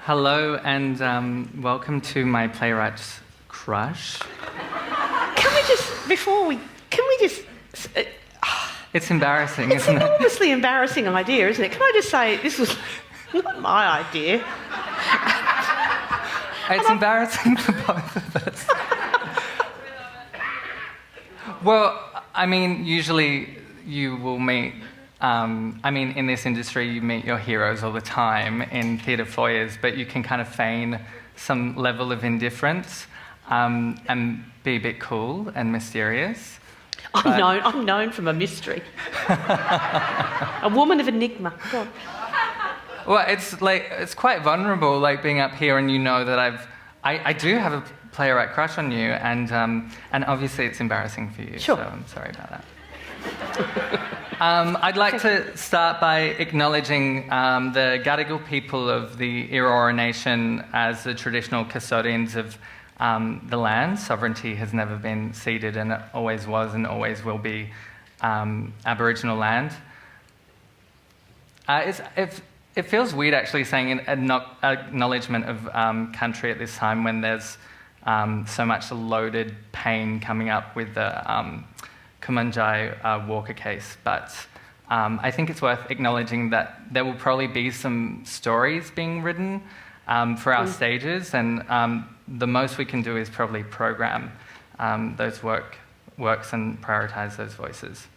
Hello and welcome to my playwright's crush. Can we just... It's embarrassing, It's isn't an it? enormously embarrassing idea, isn't it? Can I just say, this was not my idea. It's embarrassing for both of us. Well, I mean, usually you will meet, in this industry you meet your heroes all the time in theatre foyers, but you can kind of feign some level of indifference and be a bit cool and mysterious. I'm known for my mystery. A woman of enigma. Go on. Well, it's quite vulnerable, like being up here and you know that I do have a playwright crush on you, and obviously it's embarrassing for you. Sure. So I'm sorry about that. I'd like to start by acknowledging the Gadigal people of the Eora Nation as the traditional custodians of the land. Sovereignty has never been ceded, and it always was and always will be Aboriginal land. It feels weird actually saying an acknowledgement of country at this time when there's so much loaded pain coming up with the Kumanjai Walker case, but I think it's worth acknowledging that there will probably be some stories being written for our stages, and the most we can do is probably program those works and prioritise those voices.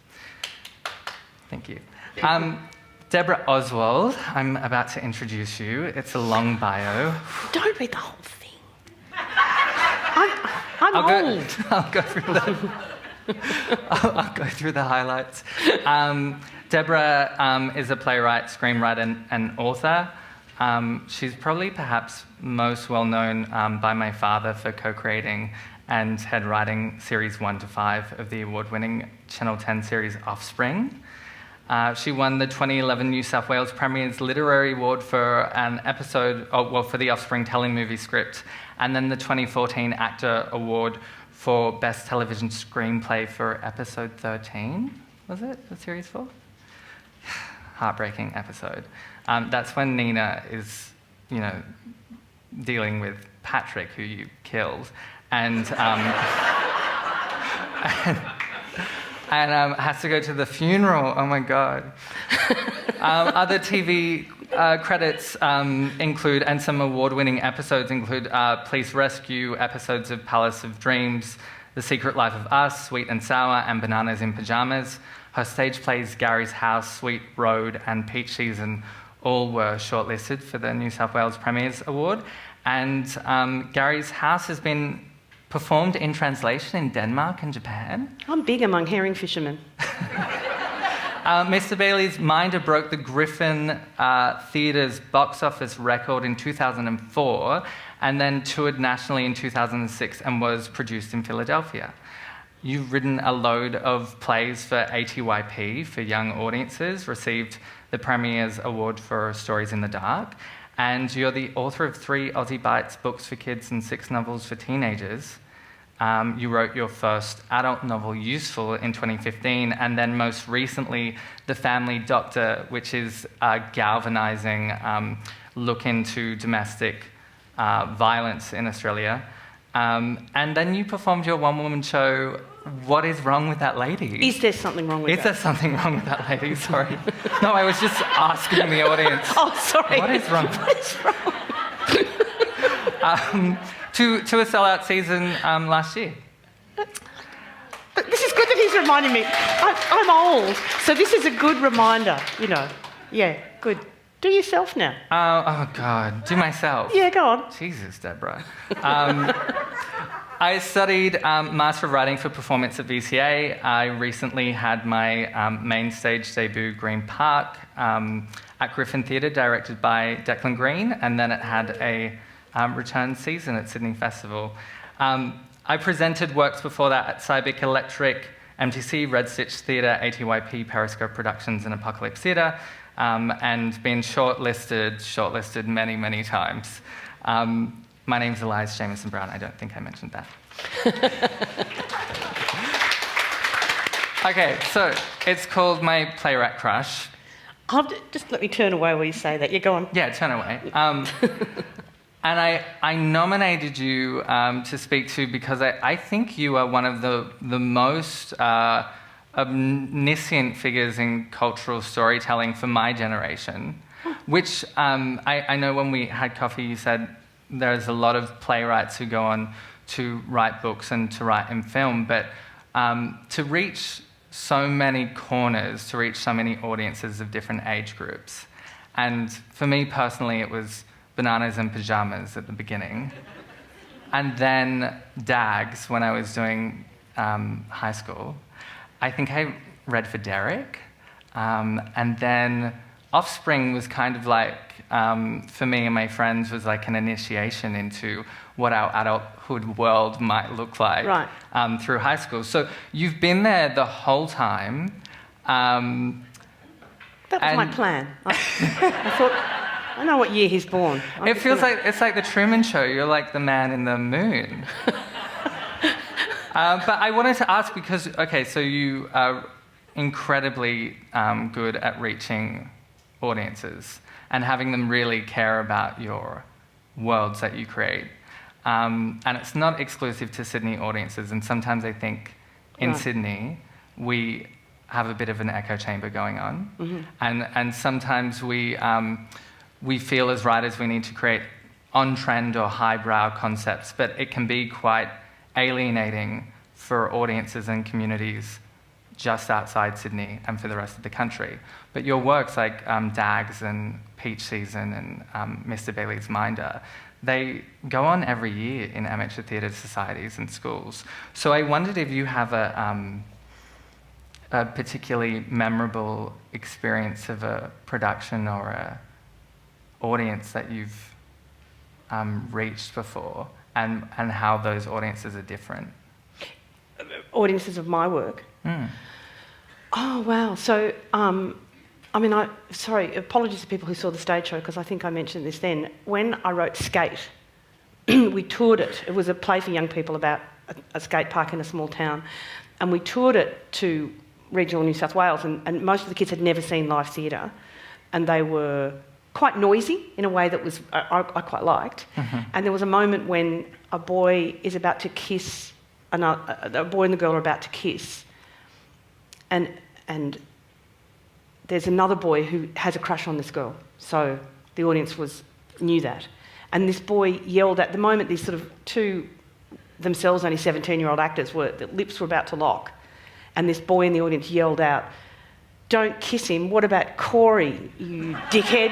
Thank you. Deborah Oswald, I'm about to introduce you. It's a long bio. Don't read the whole thing. I'm old. I'll go through I'll go through the highlights. Deborah is a playwright, screenwriter, and author. She's probably perhaps most well known by my father for co-creating and head writing series 1 to 5 of the award-winning Channel 10 series Offspring. She won the 2011 New South Wales Premier's Literary Award for an episode, for the Offspring telemovie script, and then the 2014 Actor Award for Best Television Screenplay for episode 13. Was it the series 4? Heartbreaking episode. That's when Nina is, dealing with Patrick, who you killed, and has to go to the funeral. Oh my God. Other TV credits include, and some award-winning episodes include Police Rescue, episodes of Palace of Dreams, The Secret Life of Us, Sweet and Sour, and Bananas in Pyjamas. Her stage plays Gary's House, Sweet Road, and Peach Season all were shortlisted for the New South Wales Premier's Award. And Gary's House has been performed in translation in Denmark and Japan. I'm big among herring fishermen. Mr. Bailey's Minder broke the Griffin Theatre's box office record in 2004 and then toured nationally in 2006 and was produced in Philadelphia. You've written a load of plays for ATYP for young audiences, received the Premier's Award for Stories in the Dark, and you're the author of 3 Aussie Bites books for kids and 6 novels for teenagers. You wrote your first adult novel, Useful, in 2015, and then most recently, The Family Doctor, which is a galvanising look into domestic violence in Australia. And then you performed your one-woman show, What is Wrong with That Lady? Is there something wrong with that? Is there something wrong with that lady? Sorry. No, I was just asking the audience. Oh, sorry. What is wrong? What is wrong? To a sellout season last year. This is good that he's reminding me. I'm old, so this is a good reminder, Yeah, good. Do yourself now. Oh, God. Do myself. Yeah, go on. Jesus, Deborah. I studied Master of Writing for Performance at VCA. I recently had my main stage debut, Green Park, at Griffin Theatre, directed by Declan Green, and then it had a return season at Sydney Festival. I presented works before that at Cybic Electric, MTC, Red Stitch Theatre, ATYP, Periscope Productions, and Apocalypse Theatre, and been shortlisted many, many times. My name's Elias Jameson Brown. I don't think I mentioned that. Okay, so it's called My Playwright Crush. Just let me turn away while you say that. Yeah, go on. Yeah, turn away. And I nominated you to speak to because I think you are one of the most omniscient figures in cultural storytelling for my generation, which I know when we had coffee you said there's a lot of playwrights who go on to write books and to write in film, but to reach so many corners, to reach so many audiences of different age groups. And for me personally, it was Bananas and Pyjamas at the beginning. And then Dags when I was doing high school. I think I read for Derek. And then Offspring was kind of like, for me and my friends, was like an initiation into what our adulthood world might look like through high school. So you've been there the whole time. That was my plan. I thought, I know what year he's born. It feels like it's like the Truman Show. You're like the man in the moon. But I wanted to ask because, okay, so you are incredibly good at reaching audiences and having them really care about your worlds that you create. And it's not exclusive to Sydney audiences. And sometimes I think in Sydney, we have a bit of an echo chamber going on. Mm-hmm. And sometimes we feel as writers we need to create on-trend or highbrow concepts, but it can be quite alienating for audiences and communities just outside Sydney and for the rest of the country. But your works like Dags and Peach Season and Mr. Bailey's Minder, they go on every year in amateur theatre societies and schools. So I wondered if you have a particularly memorable experience of a production or a audience that you've reached before and how those audiences are different. Audiences of my work? Mm. Oh, wow. So, sorry, apologies to people who saw the stage show because I think I mentioned this then. When I wrote Skate, we toured it. It was a play for young people about a skate park in a small town. And we toured it to regional New South Wales and most of the kids had never seen live theatre and they were quite noisy in a way that was I quite liked. Mm-hmm. And there was a moment when a boy is about to kiss a boy and the girl are about to kiss, and there's another boy who has a crush on this girl. So the audience knew that, and this boy yelled at the moment. These sort of two themselves only 17-year-old actors the lips were about to lock, and this boy in the audience yelled out, "Don't kiss him. What about Corey, you dickhead?"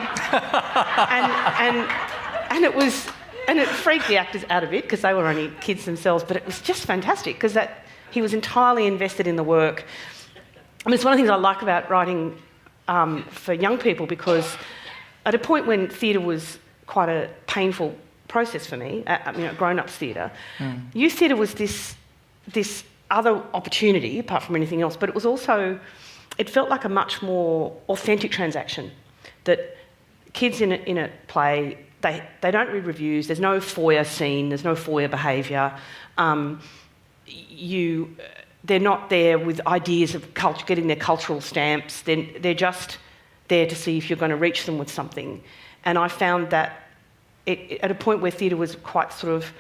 and it freaked the actors out of it because they were only kids themselves. But it was just fantastic because he was entirely invested in the work. I mean, it's one of the things I like about writing for young people because at a point when theatre was quite a painful process for me, grown-ups theatre, youth theatre was this other opportunity apart from anything else. But it was also. It felt like a much more authentic transaction, that kids in a play, they don't read reviews, there's no foyer scene, there's no foyer behaviour. They're not there with ideas of culture, getting their cultural stamps, they're just there to see if you're going to reach them with something. And I found that at a point where theatre was quite sort of,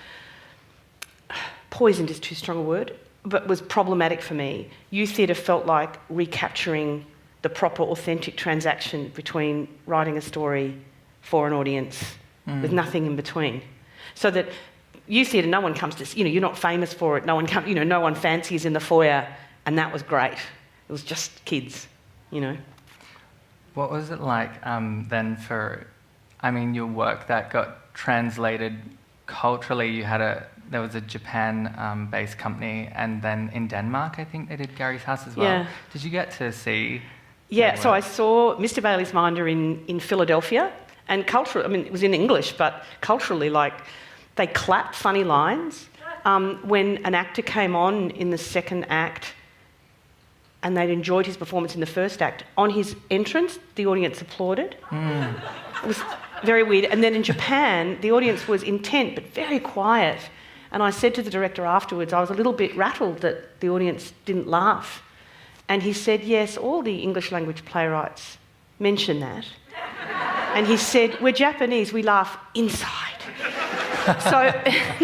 poisoned is too strong a word, but was problematic for me. Youth theatre felt like recapturing the proper, authentic transaction between writing a story for an audience with nothing in between. So that youth theatre, no one comes to, you're not famous for it, no one fancies in the foyer, and that was great. It was just kids, What was it like then for, your work that got translated culturally? You had there was a Japan-based company, and then in Denmark, I think they did Gary's House as well. Yeah. Did you get to see? Yeah, so I saw Mr. Bailey's Minder in Philadelphia, and culturally, it was in English, but culturally, they clapped funny lines. When an actor came on in the second act, and they'd enjoyed his performance in the first act, on his entrance, the audience applauded. It was very weird. And then in Japan, the audience was intent, but very quiet. And I said to the director afterwards, I was a little bit rattled that the audience didn't laugh. And he said, yes, all the English language playwrights mention that. And he said, we're Japanese, we laugh inside. So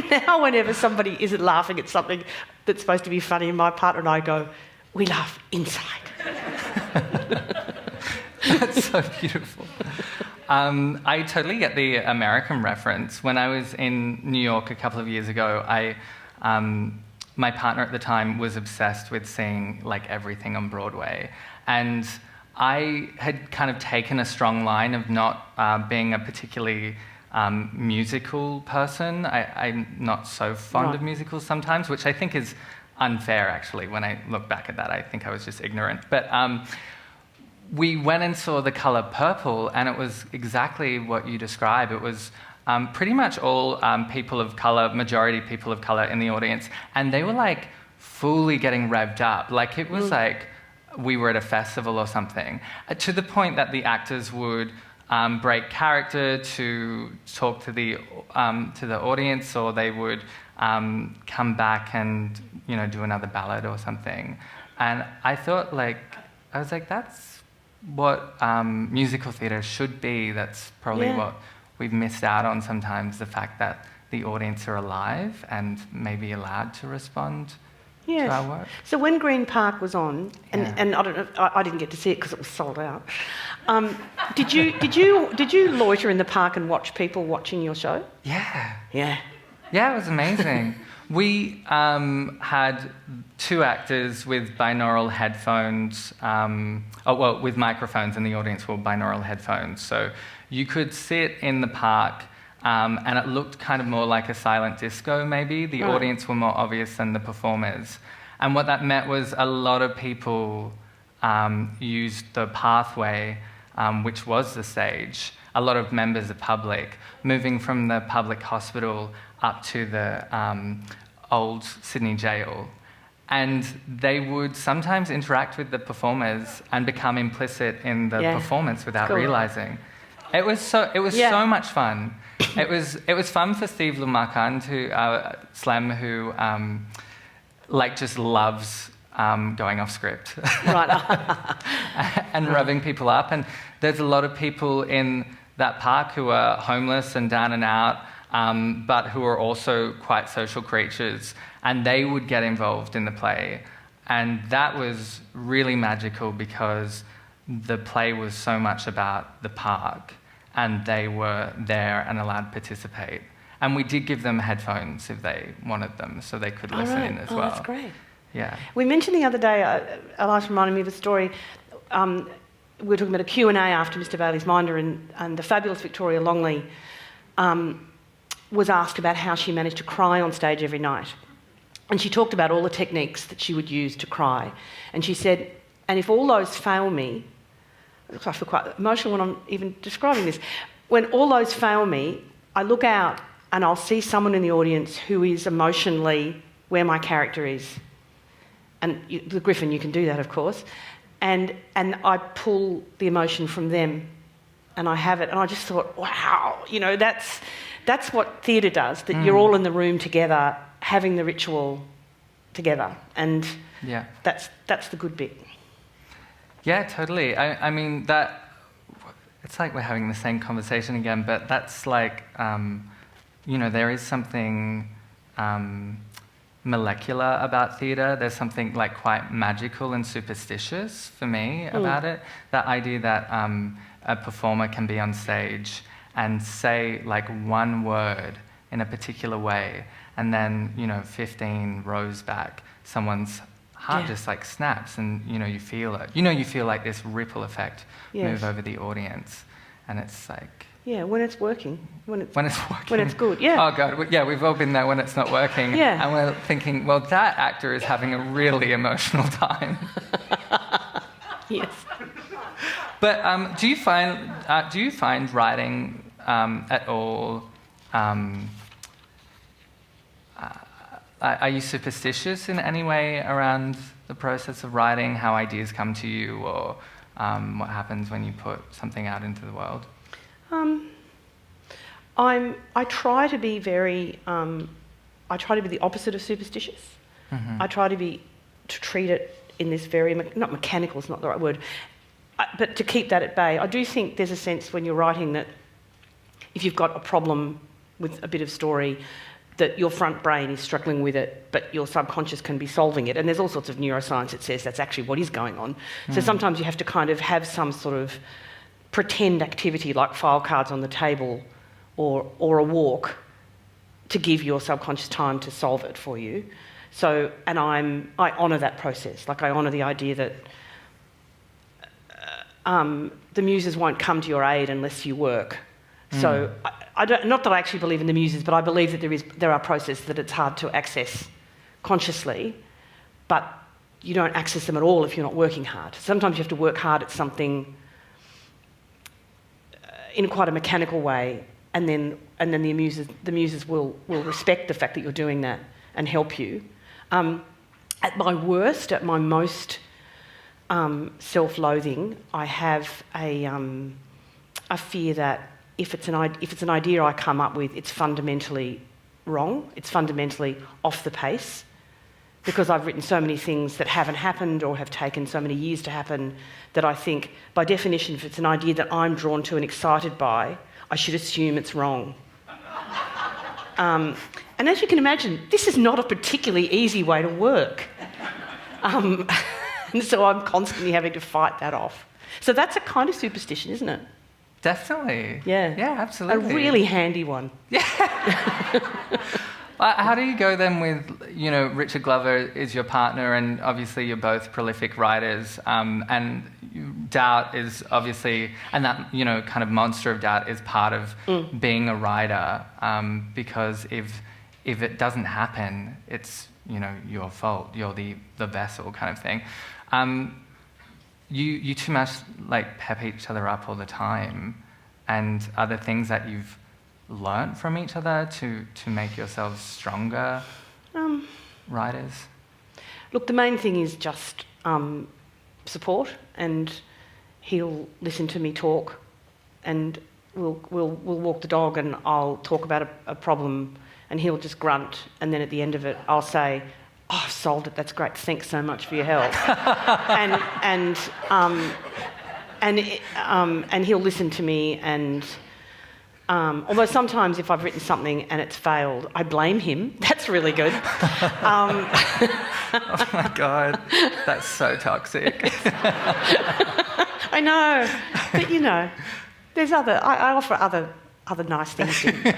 now whenever somebody isn't laughing at something that's supposed to be funny, my partner and I go, we laugh inside. That's so beautiful. I totally get the American reference. When I was in New York a couple of years ago, my partner at the time was obsessed with seeing like everything on Broadway. And I had kind of taken a strong line of not being a particularly musical person. I'm not so fond of musicals sometimes, which I think is unfair, actually. When I look back at that, I think I was just ignorant. But we went and saw The Colour Purple, and it was exactly what you describe. It was pretty much all people of colour, majority people of colour in the audience, and they were like fully getting revved up. Like it was like we were at a festival or something, to the point that the actors would break character to talk to the audience, or they would come back and do another ballad or something. And I thought, I was like, that's what musical theatre should be. That's probably what we've missed out on sometimes, the fact that the audience are alive and maybe allowed to respond to our work. So when Green Park was on, and I don't know, I didn't get to see it because it was sold out. Did you loiter in the park and watch people watching your show? Yeah. Yeah. Yeah, it was amazing. We had two actors with binaural headphones, with microphones, and the audience wore binaural headphones. So you could sit in the park, and it looked kind of more like a silent disco, maybe. The audience were more obvious than the performers. And what that meant was a lot of people used the pathway, which was the stage. A lot of members of public, moving from the public hospital up to the old Sydney jail. And they would sometimes interact with the performers and become implicit in the performance without realising. It was so much fun. It was fun for Steve Lumakan, Slem, who just loves going off script. And revving people up. And there's a lot of people in that park who are homeless and down and out, but who are also quite social creatures, and they would get involved in the play. And that was really magical because the play was so much about the park, and they were there and allowed to participate. And we did give them headphones if they wanted them, so they could listen in as well. That's great. Yeah. We mentioned the other day, Elias reminded me of a story. We were talking about a Q&A after Mr. Bailey's Minder, and the fabulous Victoria Longley was asked about how she managed to cry on stage every night. And she talked about all the techniques that she would use to cry. And she said, and if all those fail me, I feel quite emotional when I'm even describing this, when all those fail me, I look out and I'll see someone in the audience who is emotionally where my character is. And the Griffin, you can do that, of course. And I pull the emotion from them and I have it. And I just thought, wow, that's what theatre does, that you're all in the room together, having the ritual together. And that's the good bit. Yeah, totally. I mean, it's like we're having the same conversation again, but that's like, there is something molecular about theatre. There's something like quite magical and superstitious for me about it. That idea that a performer can be on stage and say like one word in a particular way, and then 15 rows back, someone's heart just like snaps, and you feel it. You feel like this ripple effect move over the audience, and it's like when it's working, when it's good. Oh God, we've all been there when it's not working, and we're thinking, well, that actor is having a really emotional time. Yes. But do you find writing at all? Are you superstitious in any way around the process of writing, how ideas come to you, or what happens when you put something out into the world? I try to be very. I try to be the opposite of superstitious. Mm-hmm. I try to treat it in this very not mechanical. It's not the right word. but to keep that at bay, I do think there's a sense when you're writing that if you've got a problem with a bit of story, that your front brain is struggling with it, but your subconscious can be solving it. And there's all sorts of neuroscience that says that's actually what is going on. So sometimes you have to kind of have some sort of pretend activity like file cards on the table or a walk to give your subconscious time to solve it for you. So, and I honour that process. Like I honour the idea that the muses won't come to your aid unless you work. So I don't, not that I actually believe in the muses, but I believe that there are processes that it's hard to access consciously, but you don't access them at all if you're not working hard. Sometimes you have to work hard at something in quite a mechanical way, and then the muses will respect the fact that you're doing that and help you. At my worst, at my most self-loathing, I have a fear that if it's an idea I come up with, it's fundamentally wrong. It's fundamentally off the pace, because I've written so many things that haven't happened or have taken so many years to happen that I think, by definition, if it's an idea that I'm drawn to and excited by, I should assume it's wrong. And as you can imagine, this is not a particularly easy way to work. And so I'm constantly having to fight that off. So that's a kind of superstition, isn't it? Definitely. Yeah. Yeah, absolutely. A really handy one. Yeah. How do you go then with, Richard Glover is your partner, and obviously you're both prolific writers, and doubt is obviously, and that, kind of monster of doubt is part of being a writer, because if it doesn't happen, it's, your fault, you're the vessel kind of thing. You two must pep each other up all the time, and are there things that you've learnt from each other to make yourselves stronger writers? Look, the main thing is just support, and he'll listen to me talk, and we'll walk the dog, and I'll talk about a problem, and he'll just grunt, and then at the end of it I'll say, "Oh, I've solved it. That's great. Thanks so much for your help." and he'll listen to me, and although sometimes if I've written something and it's failed, I blame him. That's really good. Oh my God, that's so toxic. I know, but there's I offer other nice things to him.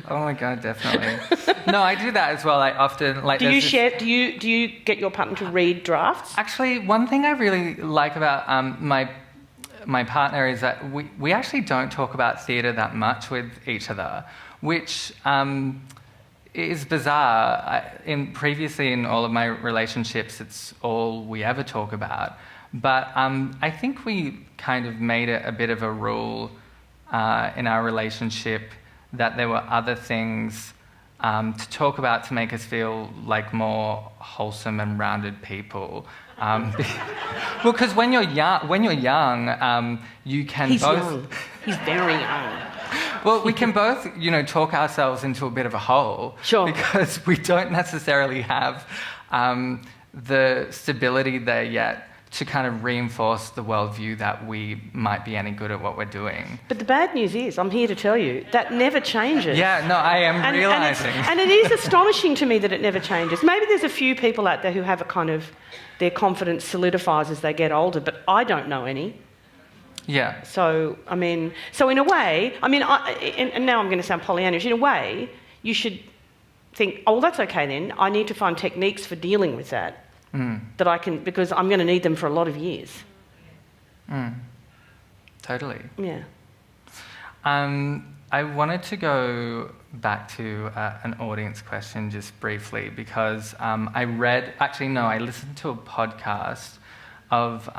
Oh my God, definitely. No, I do that as well. I often Do you share? Do you get your partner to read drafts? Actually, one thing I really like about my partner is that we actually don't talk about theatre that much with each other, which is bizarre. Previously in all of my relationships, it's all we ever talk about. But I think we kind of made it a bit of a rule in our relationship that there were other things to talk about to make us feel like more wholesome and rounded people. Well, because when you're young, you can He's both. young. He's very young. Well, we can both, talk ourselves into a bit of a hole. Sure. Because we don't necessarily have the stability there yet to kind of reinforce the worldview that we might be any good at what we're doing. But the bad news is, I'm here to tell you, that never changes. Yeah, no, I am realising. And it is astonishing to me that it never changes. Maybe there's a few people out there who have their confidence solidifies as they get older, but I don't know any. Yeah. So in a way, and now I'm going to sound Pollyannish, in a way, you should think, oh, well, that's okay then. I need to find techniques for dealing with that. That I can, because I'm going to need them for a lot of years. Totally. Yeah. I wanted to go back to an audience question just briefly, because I listened to a podcast of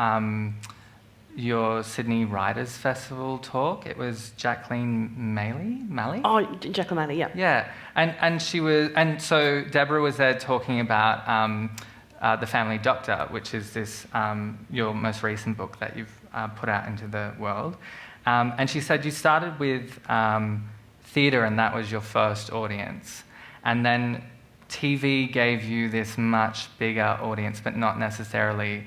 your Sydney Writers' Festival talk. It was Jacqueline Malley? Oh, Jacqueline Malley, yeah. Yeah, and she was, and so Deborah was there talking about The Family Doctor, which is this your most recent book that you've put out into the world. And she said you started with theatre, and that was your first audience, and then TV gave you this much bigger audience, but not necessarily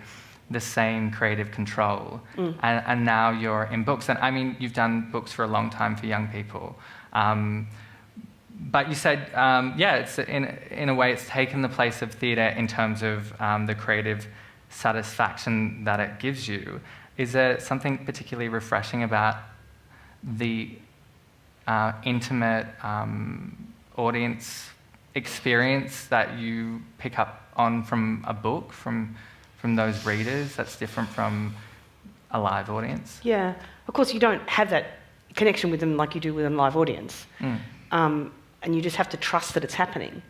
the same creative control. And now you're in books. And I mean, you've done books for a long time for young people. But you said, it's in a way it's taken the place of theatre in terms of the creative satisfaction that it gives you. Is there something particularly refreshing about the intimate audience experience that you pick up on from a book, from those readers, that's different from a live audience? Yeah. Of course, you don't have that connection with them like you do with a live audience. And you just have to trust that it's happening.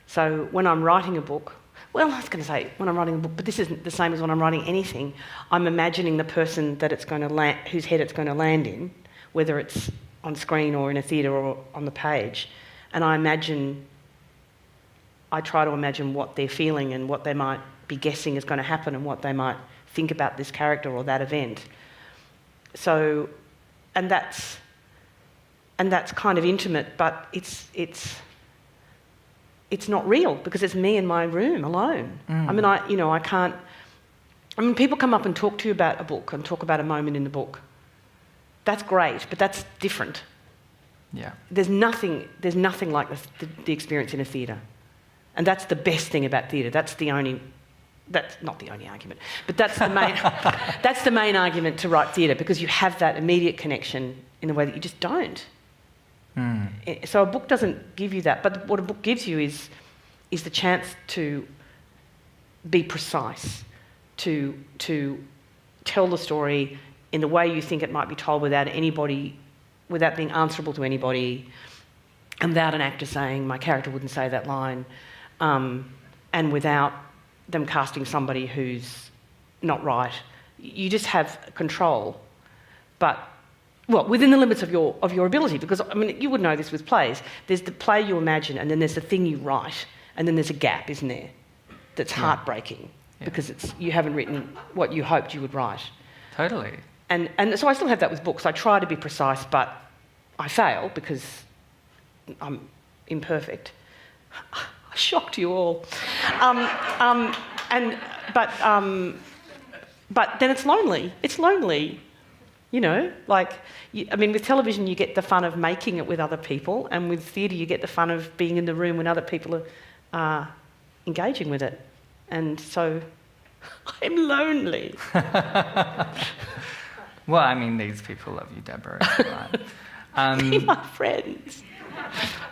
So when I'm writing a book, well, I was going to say when I'm writing a book, but this isn't the same as when I'm writing anything. I'm imagining the person that it's going to land, whose head it's going to land in, whether it's on screen or in a theatre or on the page. And I try to imagine what they're feeling and what they might be guessing is going to happen and what they might think about this character or that event. So, and that's kind of intimate, but it's not real because it's me in my room alone. I mean, I can't. I mean, people come up and talk to you about a book and talk about a moment in the book. That's great, but that's different. Yeah. There's nothing like the experience in a theatre, and that's the best thing about theatre. That's not the only argument, but that's the main. That's the main argument to write theatre, because you have that immediate connection in a way that you just don't. So a book doesn't give you that, but what a book gives you is the chance to be precise, to tell the story in the way you think it might be told without being answerable to anybody, and without an actor saying, my character wouldn't say that line, and without them casting somebody who's not right. You just have control, but within the limits of your ability, because I mean, you would know this with plays. There's the play you imagine, and then there's the thing you write, and then there's a gap, isn't there? That's heartbreaking because you haven't written what you hoped you would write. Totally. And so I still have that with books. I try to be precise, but I fail because I'm imperfect. I shocked you all. But then it's lonely. It's lonely. You know, with television you get the fun of making it with other people, and with theatre you get the fun of being in the room when other people are engaging with it. And so I'm lonely. Well, I mean, these people love you, Deborah. Right? Be my friends.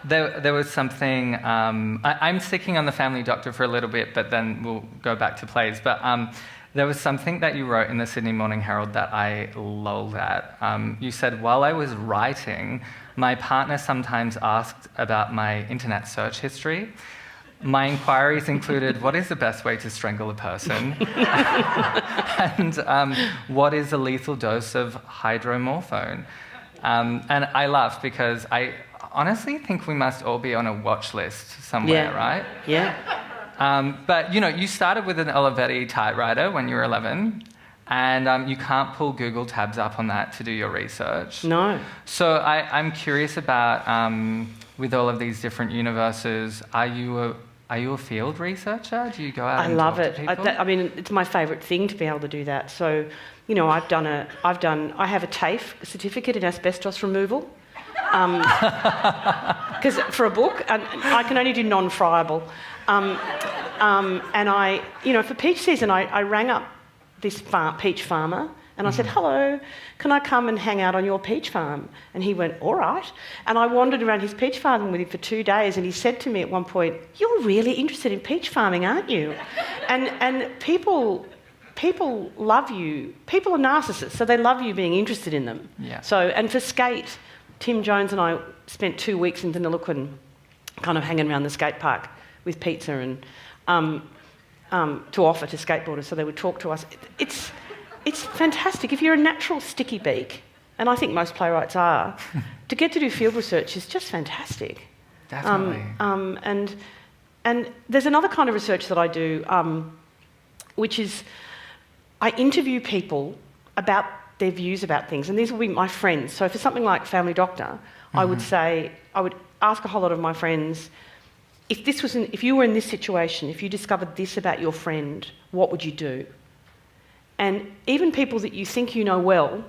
There was something... I'm sticking on The Family Doctor for a little bit, but then we'll go back to plays. But there was something that you wrote in the Sydney Morning Herald that I lolled at. You said, while I was writing, my partner sometimes asked about my internet search history. My inquiries included, what is the best way to strangle a person? And what is a lethal dose of hydromorphone? And I laughed because I honestly think we must all be on a watch list somewhere, right? Yeah. But, you started with an Olivetti typewriter when you were 11, and you can't pull Google tabs up on that to do your research. No. So I'm curious about, with all of these different universes, are you a field researcher? Do you go out and talk to people? I mean, it's my favourite thing to be able to do that. So, I have a TAFE certificate in asbestos removal. Because for a book, and I can only do non-friable. And for peach season, I rang up this peach farmer and I said, hello, can I come and hang out on your peach farm? And he went, all right. And I wandered around his peach farm with him for 2 days, and he said to me at one point, you're really interested in peach farming, aren't you? And people love you. People are narcissists, so they love you being interested in them. Yeah. So, and for skate, Tim Jones and I spent 2 weeks in Deniliquin kind of hanging around the skate park with pizza and to offer to skateboarders so they would talk to us. It's fantastic. If you're a natural sticky beak, and I think most playwrights are, to get to do field research is just fantastic. Definitely. And there's another kind of research that I do, which is I interview people about their views about things, and these will be my friends. So for something like Family Doctor, I would ask a whole lot of my friends, if you were in this situation, if you discovered this about your friend, what would you do? And even people that you think you know well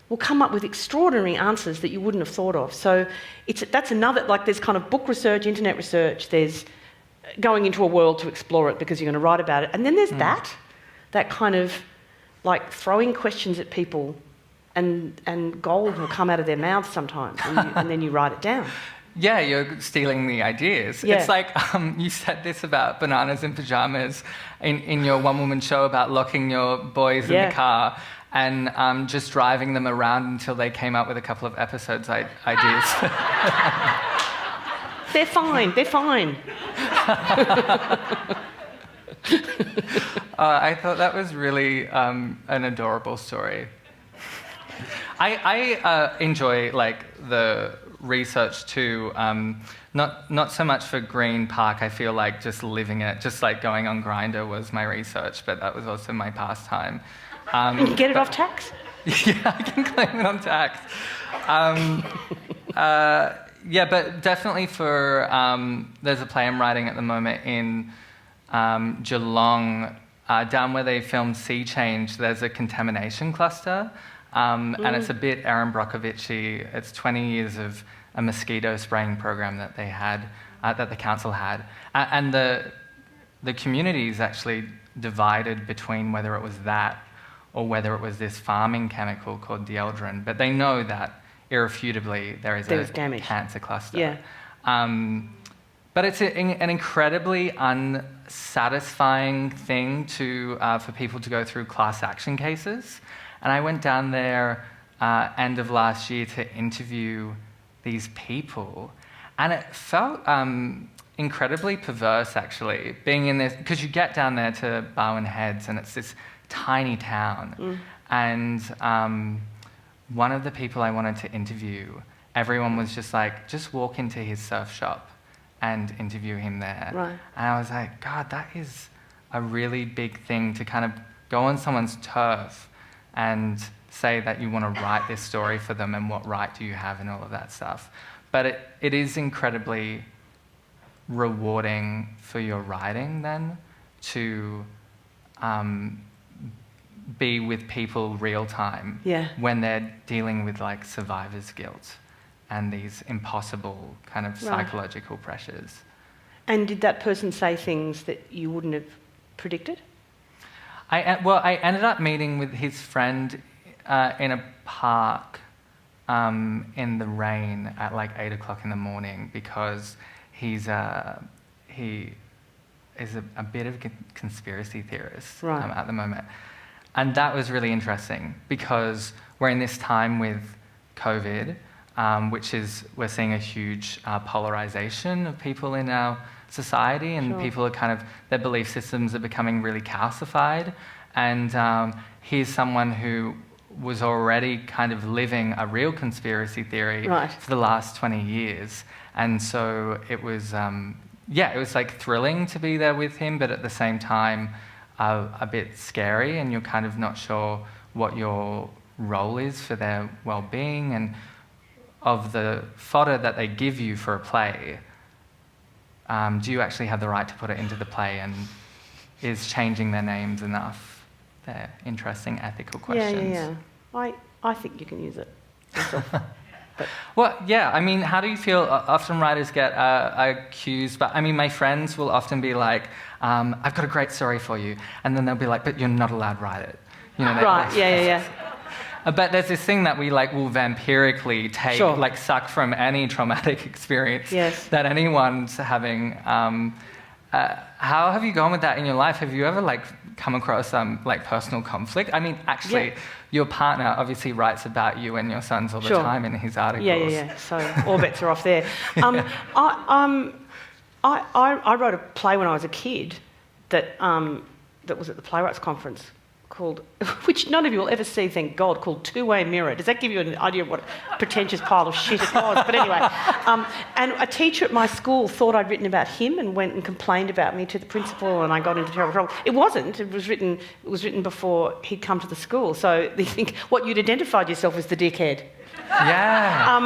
will come up with extraordinary answers that you wouldn't have thought of. So that's another, like there's kind of book research, internet research, there's going into a world to explore it because you're going to write about it. And then there's that kind of like throwing questions at people and gold will come out of their mouths sometimes and then you write it down. Yeah, you're stealing the ideas. Yeah. It's like you said this about bananas in pyjamas in your one-woman show about locking your boys in the car and just driving them around until they came up with a couple of episodes ideas. They're fine. I thought that was really an adorable story. I enjoy like the research too. Not so much for Green Park. I feel like just living it, just like going on Grindr was my research, but that was also my pastime. And you get it off tax? Yeah, I can claim it on tax. Yeah, but definitely for there's a play I'm writing at the moment in Geelong, down where they filmed Sea Change. There's a contamination cluster. And it's a bit Aaron Brockovich-y. It's 20 years of a mosquito spraying program that they had, that the council had. And the community is actually divided between whether it was that or whether it was this farming chemical called dieldrin. But they know that irrefutably there is a cancer cluster. Yeah. But it's an incredibly unsatisfying thing for people to go through class action cases. And I went down there end of last year to interview these people, and it felt incredibly perverse, actually, being in this, because you get down there to Barwon Heads, and it's this tiny town. And one of the people I wanted to interview, everyone was just like, just walk into his surf shop and interview him there. Right. And I was like, God, that is a really big thing to kind of go on someone's turf and say that you want to write this story for them and what right do you have and all of that stuff. But it is incredibly rewarding for your writing then to be with people real time when they're dealing with like survivor's guilt and these impossible kind of psychological pressures. And did that person say things that you wouldn't have predicted? I ended up meeting with his friend in a park in the rain at like 8 o'clock in the morning because he is a bit of a conspiracy theorist at the moment. And that was really interesting because we're in this time with COVID, we're seeing a huge polarization of people in our society, and people are kind of, their belief systems are becoming really calcified. And he's someone who was already kind of living a real conspiracy theory for the last 20 years. And so it was, it was like thrilling to be there with him, but at the same time, a bit scary, and you're kind of not sure what your role is for their well-being, and of the fodder that they give you for a play, do you actually have the right to put it into the play, and is changing their names enough? They're interesting ethical questions. Yeah. I think you can use it yourself. Well, yeah, I mean, how do you feel? Often writers get accused, but I mean, my friends will often be like, I've got a great story for you. And then they'll be like, but you're not allowed to write it. You know, Yeah. But there's this thing that we like will vampirically take, like suck from any traumatic experience that anyone's having. How have you gone with that in your life? Have you ever like come across like personal conflict? I mean, actually, your partner obviously writes about you and your sons all the time in his articles. Yeah. So all bets are off there. I wrote a play when I was a kid that was at the Playwrights Conference called, which none of you will ever see, thank God, called Two-Way Mirror. Does that give you an idea of what a pretentious pile of shit it was? But anyway, and a teacher at my school thought I'd written about him and went and complained about me to the principal, and I got into terrible trouble. It wasn't. It was written before he'd come to the school. So they think what you'd identified yourself as the dickhead. Yeah.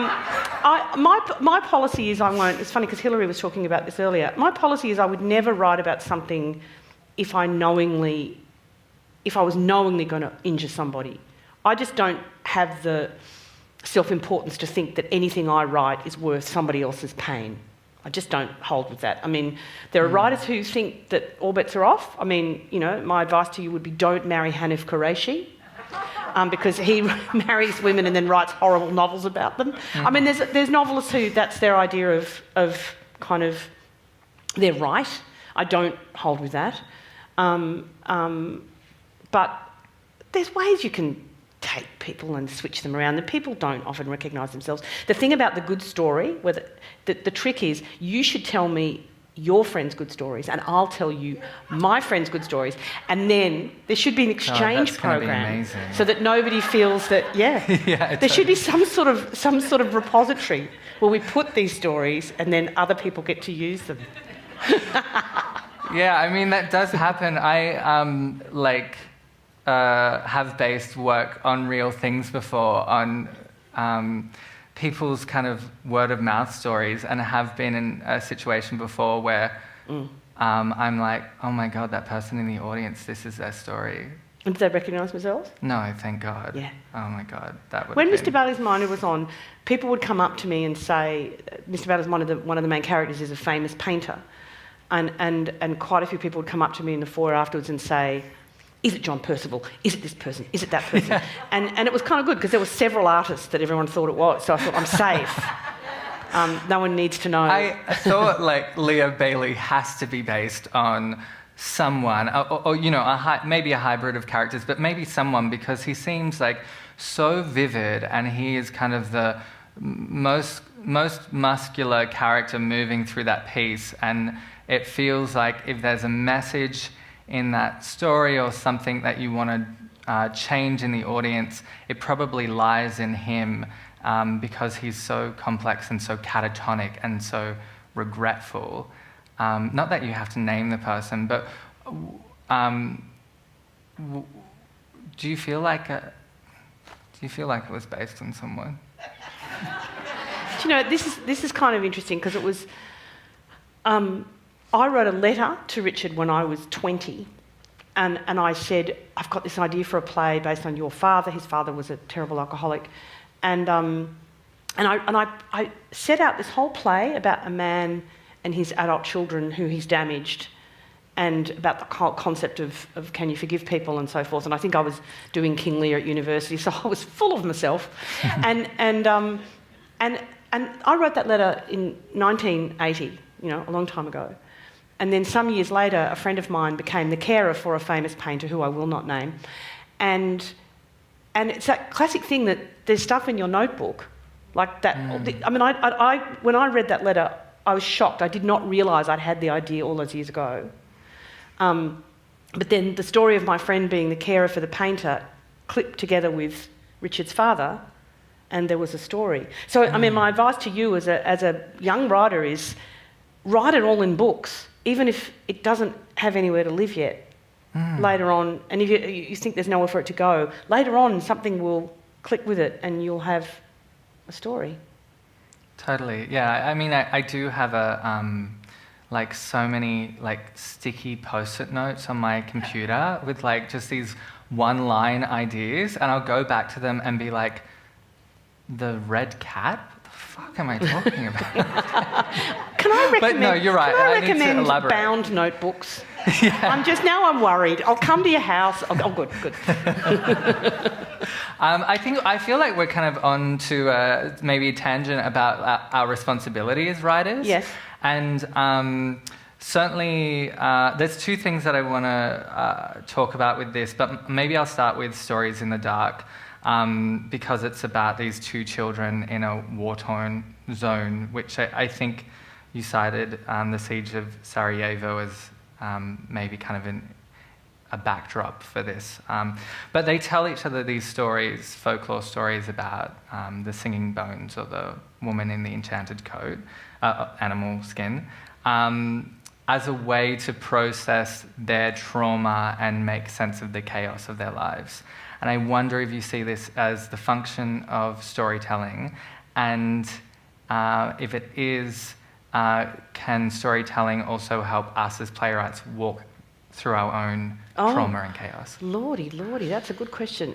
My policy is I won't. It's funny because Hillary was talking about this earlier. My policy is I would never write about something if I knowingly if I was knowingly going to injure somebody. I just don't have the self-importance to think that anything I write is worth somebody else's pain. I just don't hold with that. I mean, there are writers who think that all bets are off. I mean, you know, my advice to you would be don't marry Hanif Qureshi, because he marries women and then writes horrible novels about them. I mean, there's novelists who that's their idea of kind of their right. I don't hold with that. But there's ways you can take people and switch them around. The people don't often recognise themselves. The thing about the good story, where the trick is, you should tell me your friend's good stories and I'll tell you my friend's good stories, and then there should be an exchange program so that nobody feels that there should be some sort of repository where we put these stories and then other people get to use them. Yeah, I mean, that does happen. I have based work on real things before, on people's kind of word-of-mouth stories, and have been in a situation before where I'm like, oh my God, that person in the audience, this is their story. And did they recognise themselves? No, thank God. Yeah. Oh my God, that would. When Mr. Ballymena was on, people would come up to me and say, Mr. Ballymena, one of the main characters, is a famous painter, and quite a few people would come up to me in the foyer afterwards and say, is it John Percival? Is it this person? Is it that person? Yeah. And it was kind of good because there were several artists that everyone thought it was, so I thought, I'm safe. No one needs to know. I thought like Leah Bailey has to be based on someone, or you know, maybe a hybrid of characters, but maybe someone, because he seems like so vivid, and he is kind of the most muscular character moving through that piece, and it feels like if there's a message in that story or something that you want to change in the audience, it probably lies in him, because he's so complex and so catatonic and so regretful. Not that you have to name the person, but do you feel like it was based on someone? Do you know, this is kind of interesting because it was. I wrote a letter to Richard when I was 20, and I said, I've got this idea for a play based on your father. His father was a terrible alcoholic, and I set out this whole play about a man and his adult children who he's damaged, and about the concept of can you forgive people and so forth. And I think I was doing King Lear at university, so I was full of myself, and I wrote that letter in 1980, you know, a long time ago. And then some years later, a friend of mine became the carer for a famous painter who I will not name. And it's that classic thing that there's stuff in your notebook like that. I mean, I when I read that letter, I was shocked. I did not realise I'd had the idea all those years ago. But then the story of my friend being the carer for the painter clipped together with Richard's father, and there was a story. So, I mean, my advice to you as a young writer is write it all in books, even if it doesn't have anywhere to live yet. Later on, and if you think there's nowhere for it to go, later on something will click with it and you'll have a story. Totally, yeah. I mean, I do have like so many like sticky post-it notes on my computer with like just these one-line ideas, and I'll go back to them and be like, the red cat? What the fuck am I talking about? Can I recommend? But no, you're right. Can I need to recommend elaborate. bound notebooks? Yeah. I'm worried. I'll come to your house. Oh, good. I feel like we're kind of on to maybe a tangent about our responsibility as writers. Yes. And certainly, there's two things that I want to talk about with this, but maybe I'll start with Stories in the Dark, because it's about these two children in a war-torn zone, which I think you cited the siege of Sarajevo as maybe kind of a backdrop for this. But they tell each other these stories, folklore stories about the singing bones or the woman in the enchanted coat, animal skin, as a way to process their trauma and make sense of the chaos of their lives. And I wonder if you see this as the function of storytelling, and if it is, can storytelling also help us as playwrights walk through our own trauma and chaos? Lordy, that's a good question.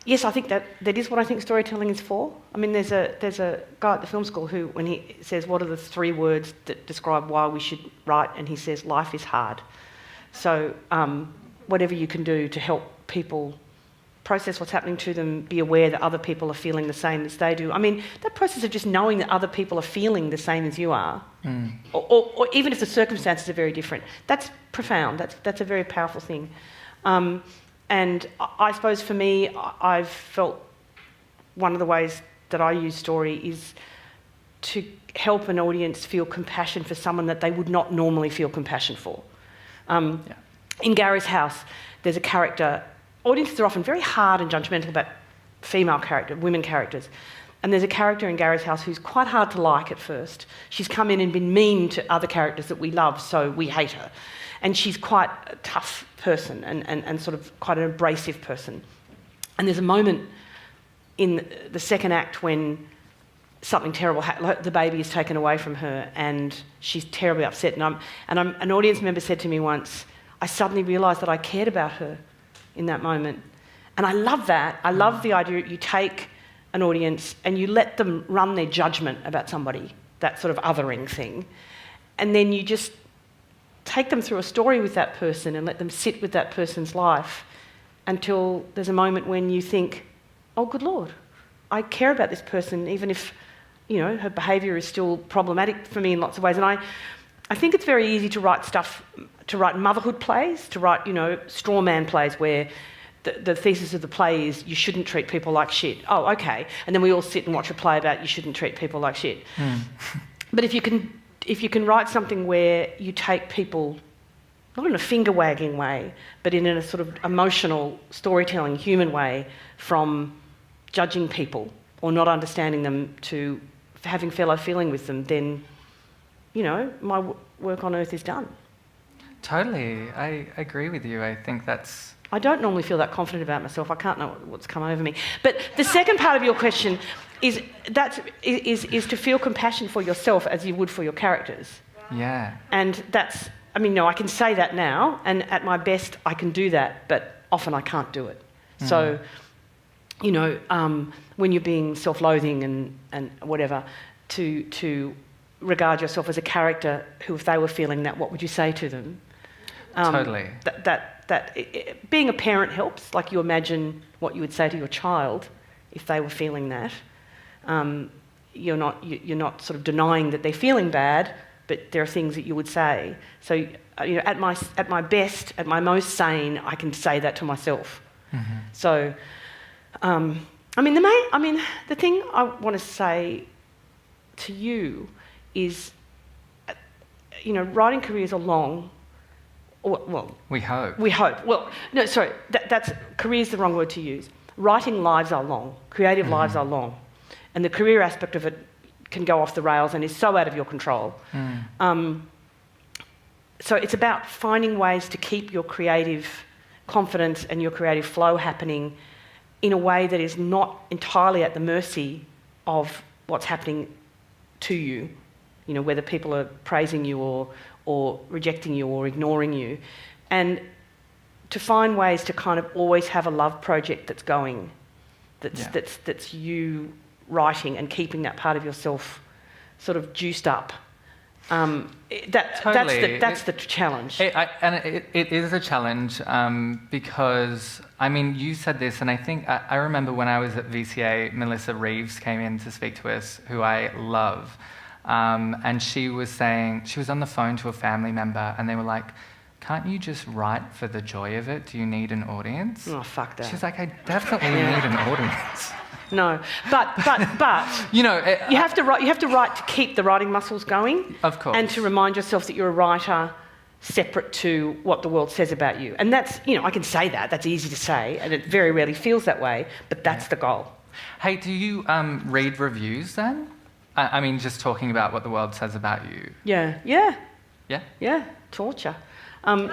Yes, I think that is what I think storytelling is for. I mean, there's a guy at the film school who, when he says, what are the 3 words that describe why we should write, and he says, life is hard. So whatever you can do to help people process what's happening to them, be aware that other people are feeling the same as they do. I mean, that process of just knowing that other people are feeling the same as you are, or even if the circumstances are very different, that's profound. That's a very powerful thing. And I suppose for me, I've felt one of the ways that I use story is to help an audience feel compassion for someone that they would not normally feel compassion for. In Gary's House, there's a character. Audiences are often very hard and judgmental about women characters. And there's a character in Gary's House who's quite hard to like at first. She's come in and been mean to other characters that we love, so we hate her. And she's quite a tough person and sort of quite an abrasive person. And there's a moment in the second act when something terrible happens, the baby is taken away from her and she's terribly upset. An audience member said to me once, I suddenly realised that I cared about her in that moment. And I love that. I love the idea that you take an audience and you let them run their judgment about somebody, that sort of othering thing. And then you just take them through a story with that person and let them sit with that person's life until there's a moment when you think, oh, good Lord, I care about this person, even if, her behaviour is still problematic for me in lots of ways. And I think it's very easy to write motherhood plays, to write, straw man plays where the thesis of the play is you shouldn't treat people like shit. Oh, okay. And then we all sit and watch a play about you shouldn't treat people like shit. But if you can write something where you take people, not in a finger-wagging way, but in a sort of emotional, storytelling, human way, from judging people or not understanding them to having fellow feeling with them, then, my work on earth is done. Totally. I agree with you. I think that's... I don't normally feel that confident about myself. I can't know what's come over me. But the second part of your question is to feel compassion for yourself as you would for your characters. Yeah. And I can say that now, and at my best I can do that, but often I can't do it. So, when you're being self-loathing and whatever, to regard yourself as a character who, if they were feeling that, what would you say to them? Totally. Being a parent helps. Like, you imagine what you would say to your child if they were feeling that. You're not sort of denying that they're feeling bad, but there are things that you would say. So, at my best, at my most sane, I can say that to myself. So, the thing I want to say to you is, writing careers are long. We hope. We hope. Well, no, sorry, that's career's the wrong word to use. Writing lives are long. Creative lives are long. And the career aspect of it can go off the rails and is so out of your control. So it's about finding ways to keep your creative confidence and your creative flow happening in a way that is not entirely at the mercy of what's happening to you, whether people are praising you or rejecting you or ignoring you, and to find ways to kind of always have a love project that's going, that's you writing and keeping that part of yourself sort of juiced up. That's the challenge. It is a challenge because, you said this, and I think I remember when I was at VCA, Melissa Reeves came in to speak to us, who I love, and she was saying, she was on the phone to a family member, and they were like, can't you just write for the joy of it? Do you need an audience? Oh, fuck that. She's like, I definitely need an audience. No, but you have to write. You have to write to keep the writing muscles going. Of course. And to remind yourself that you're a writer separate to what the world says about you. And that's, I can say that. That's easy to say, and it very rarely feels that way. But that's the goal. Hey, do you read reviews then? Just talking about what the world says about you. Yeah. Torture. In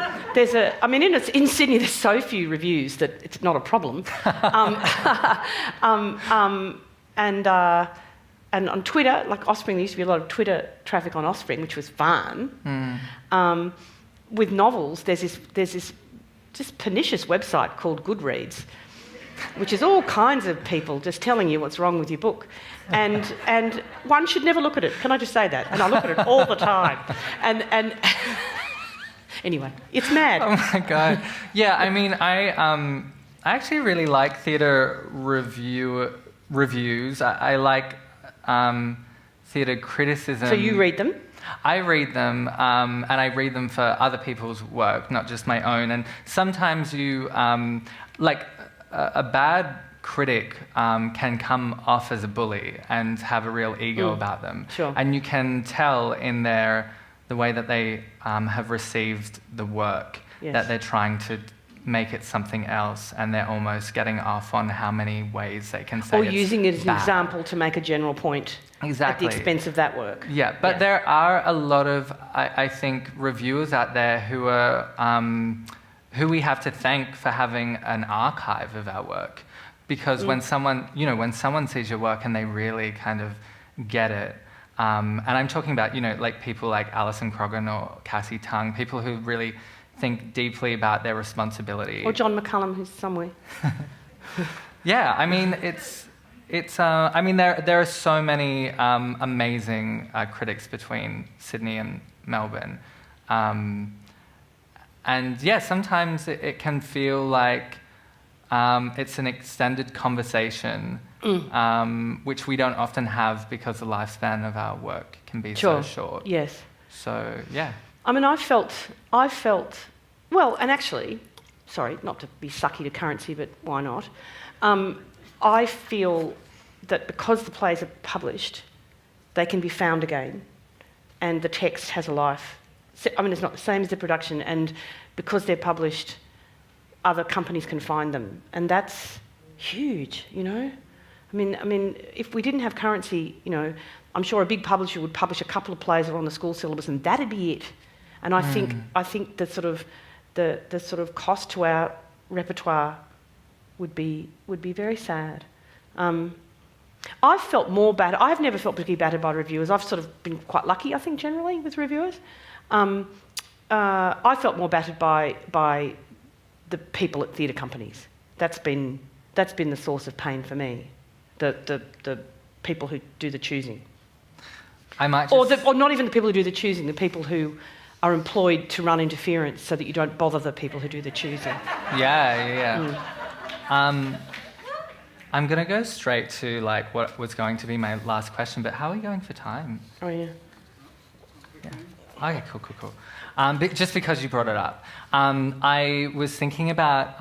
Sydney, there's so few reviews that it's not a problem. And on Twitter, like Offspring, there used to be a lot of Twitter traffic on Offspring, which was fun. with novels, there's this just pernicious website called Goodreads, which is all kinds of people just telling you what's wrong with your book. And one should never look at it. Can I just say that? And I look at it all the time. And anyway, it's mad. Oh my God. Yeah, I mean, I actually really like theatre reviews. I like theatre criticism. So you read them? I read them, and I read them for other people's work, not just my own. And sometimes you, like, a bad critic can come off as a bully and have a real ego about them. Sure. And you can tell in the way that they have received the work, Yes. that they're trying to make it something else, and they're almost getting off on how many ways they can say Or it's using it as an bad. example to make a general point Exactly. at the expense of that work. Yeah, but there are a lot of, I think, reviewers out there who are who we have to thank for having an archive of our work, because when someone sees your work and they really kind of get it, and I'm talking about like people like Alison Croggan or Cassie Tung, people who really think deeply about their responsibility. Or John McCullum, who's somewhere. Yeah, I mean, I mean, there are so many amazing critics between Sydney and Melbourne. And yeah, sometimes it can feel like it's an extended conversation, which we don't often have because the lifespan of our work can be so short. Yes. So, yeah. I mean, I felt, well, and actually, sorry, not to be sucky to currency, but why not? I feel that because the plays are published, they can be found again, and the text has a life. I mean, it's not the same as the production, and because they're published, other companies can find them, and that's huge, I mean, if we didn't have currency, I'm sure a big publisher would publish a couple of plays that are on the school syllabus, and that'd be it. And I think the sort of cost to our repertoire would be very sad. I've felt more bad. I've never felt particularly battered by reviewers. I've sort of been quite lucky, I think, generally with reviewers. I felt more battered by the people at theatre companies. That's been the source of pain for me. The people who do the choosing. I might just... or not even the people who do the choosing, the people who are employed to run interference so that you don't bother the people who do the choosing. Yeah. I'm going to go straight to like what was going to be my last question, but how are we going for time? Oh, yeah. Okay, cool. Just because you brought it up. I was thinking about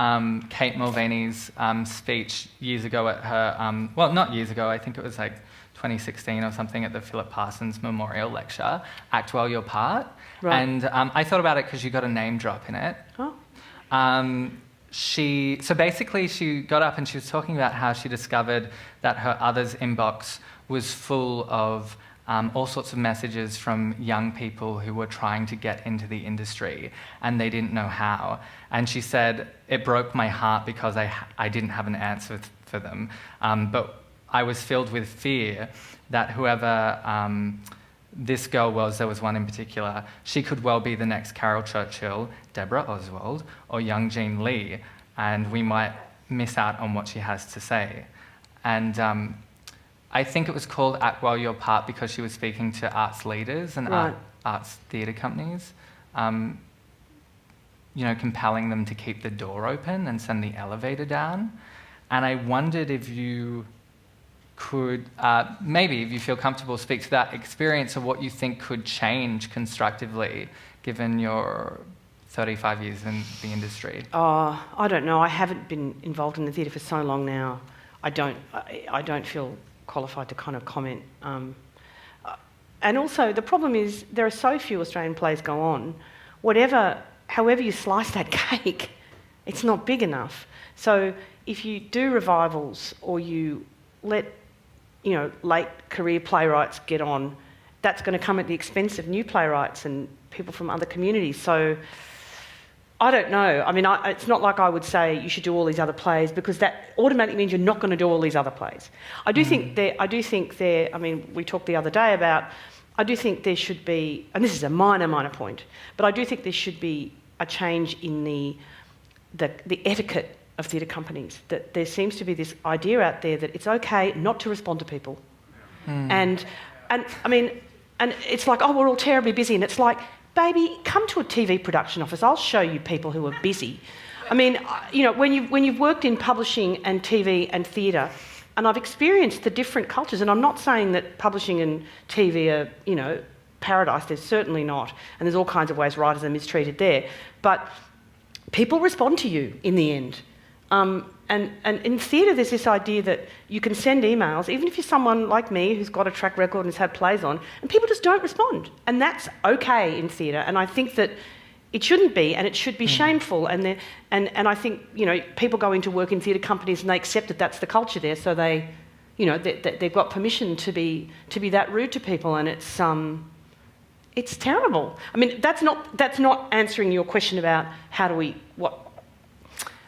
Kate Mulvaney's speech years ago at her, well, not years ago, I think it was like 2016 or something, at the Philip Parsons Memorial Lecture, Act Well Your Part. Right. And I thought about it because you got a name drop in it. Oh. So basically she got up and she was talking about how she discovered that her Others inbox was full of all sorts of messages from young people who were trying to get into the industry and they didn't know how. And she said, it broke my heart because I didn't have an answer for them. But I was filled with fear that whoever this girl was, there was one in particular, she could well be the next Carol Churchill, Deborah Oswald, or young Jean Lee, and we might miss out on what she has to say. And I think it was called Act Well Your Part because she was speaking to arts leaders and arts theatre companies, compelling them to keep the door open and send the elevator down. And I wondered if you could, maybe if you feel comfortable, speak to that experience of what you think could change constructively given your 35 years in the industry. I don't know. I haven't been involved in the theatre for so long now. I don't feel qualified to kind of comment. And also, the problem is there are so few Australian plays go on. However you slice that cake, it's not big enough. So if you do revivals or you let late career playwrights get on, that's going to come at the expense of new playwrights and people from other communities. So I don't know. I mean, it's not like I would say you should do all these other plays because that automatically means you're not going to do all these other plays. I do think there. I mean, we talked the other day about I do think there should be, and this is a minor point, but I do think there should be a change in the etiquette of theatre companies. That there seems to be this idea out there that it's okay not to respond to people. And I mean, and it's like, oh, we're all terribly busy. And it's like, baby, come to a TV production office. I'll show you people who are busy. I mean, you know, when you've worked in publishing and TV and theatre, and I've experienced the different cultures, and I'm not saying that publishing and TV are, you know, paradise. There's certainly not. And there's all kinds of ways writers are mistreated there. But people respond to you in the end. And in theatre, there's this idea that you can send emails, even if you're someone like me who's got a track record and has had plays on, and people just don't respond. And that's okay in theatre. And I think that it shouldn't be, and it should be shameful. And I think, you know, people go into work in theatre companies and they accept that that's the culture there, so they, you know, they've got permission to be that rude to people, and it's terrible. I mean, that's not answering your question about how do we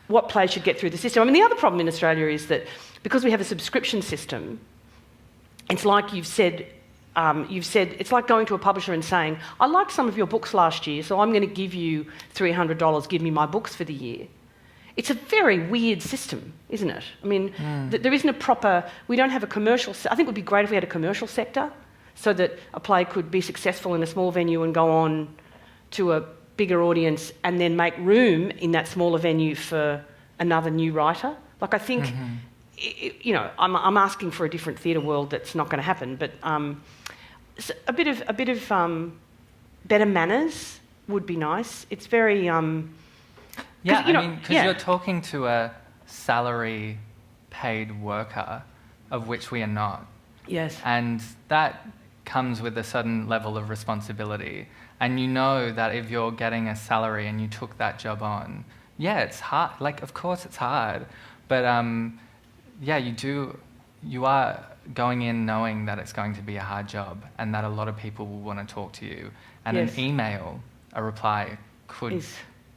what plays should get through the system. I mean, the other problem in Australia is that because we have a subscription system, it's like you've said, it's like going to a publisher and saying, I liked some of your books last year, so I'm going to give you $300, give me my books for the year. It's a very weird system, isn't it? I mean, there isn't a proper, we don't have a commercial, I think it would be great if we had a commercial sector so that a play could be successful in a small venue and go on to a bigger audience and then make room in that smaller venue for another new writer. Like, I think, you know, I'm asking for a different theatre world that's not going to happen, but a bit of better manners would be nice. It's very... Yeah, because you're talking to a salary paid worker, of which we are not. Yes. And that comes with a certain level of responsibility. And you know that if you're getting a salary and you took that job on, yeah, it's hard. Like, of course it's hard. But yeah, you are going in knowing that it's going to be a hard job and that a lot of people will want to talk to you. And an email, a reply could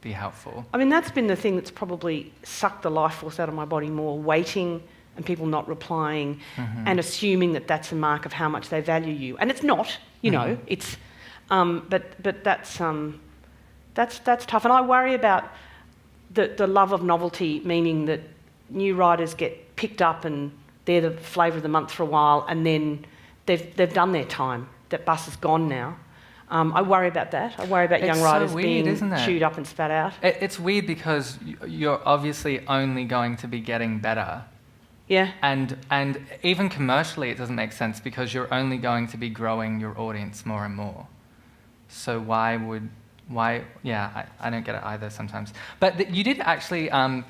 be helpful. I mean, that's been the thing that's probably sucked the life force out of my body more, waiting and people not replying and assuming that that's a mark of how much they value you. And it's not, you know, it's... but that's tough. And I worry about the love of novelty, meaning that new writers get picked up and they're the flavour of the month for a while, and then they've done their time. That bus is gone now. I worry about that. I worry about young writers being chewed up and spat out. It's weird because you're obviously only going to be getting better. Yeah. And even commercially it doesn't make sense because you're only going to be growing your audience more and more. So I don't get it either sometimes. But you did actually, and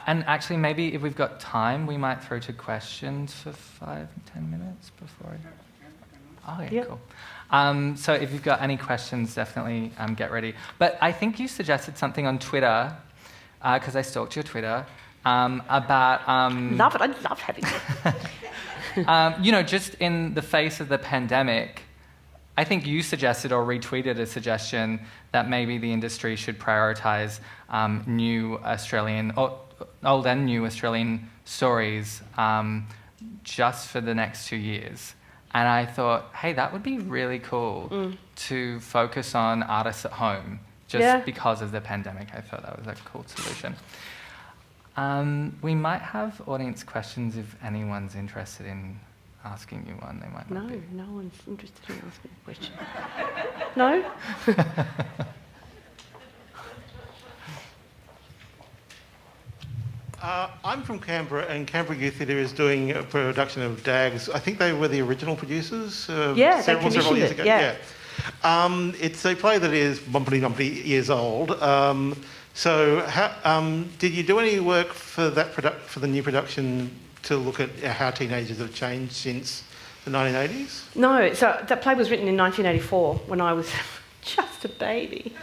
actually maybe if we've got time, we might throw to questions for 5-10 minutes before. Oh, yeah, cool. So if you've got any questions, definitely get ready. But I think you suggested something on Twitter, because I stalked your Twitter, about... Love it, I love having it. You know, just in the face of the pandemic, I think you suggested or retweeted a suggestion that maybe the industry should prioritise new Australian, old and new Australian stories just for the next 2 years. And I thought, hey, that would be really cool to focus on artists at home just because of the pandemic. I thought that was a cool solution. We might have audience questions if anyone's interested in asking you one. They might not be. No one's interested in asking a question. No? I'm from Canberra, and Canberra Youth Theatre is doing a production of Dags. I think they were the original producers several years ago. Yeah. It's a play that is bumpity years old. So did you do any work for that for the new production to look at how teenagers have changed since the 1980s? No, so that play was written in 1984 when I was just a baby.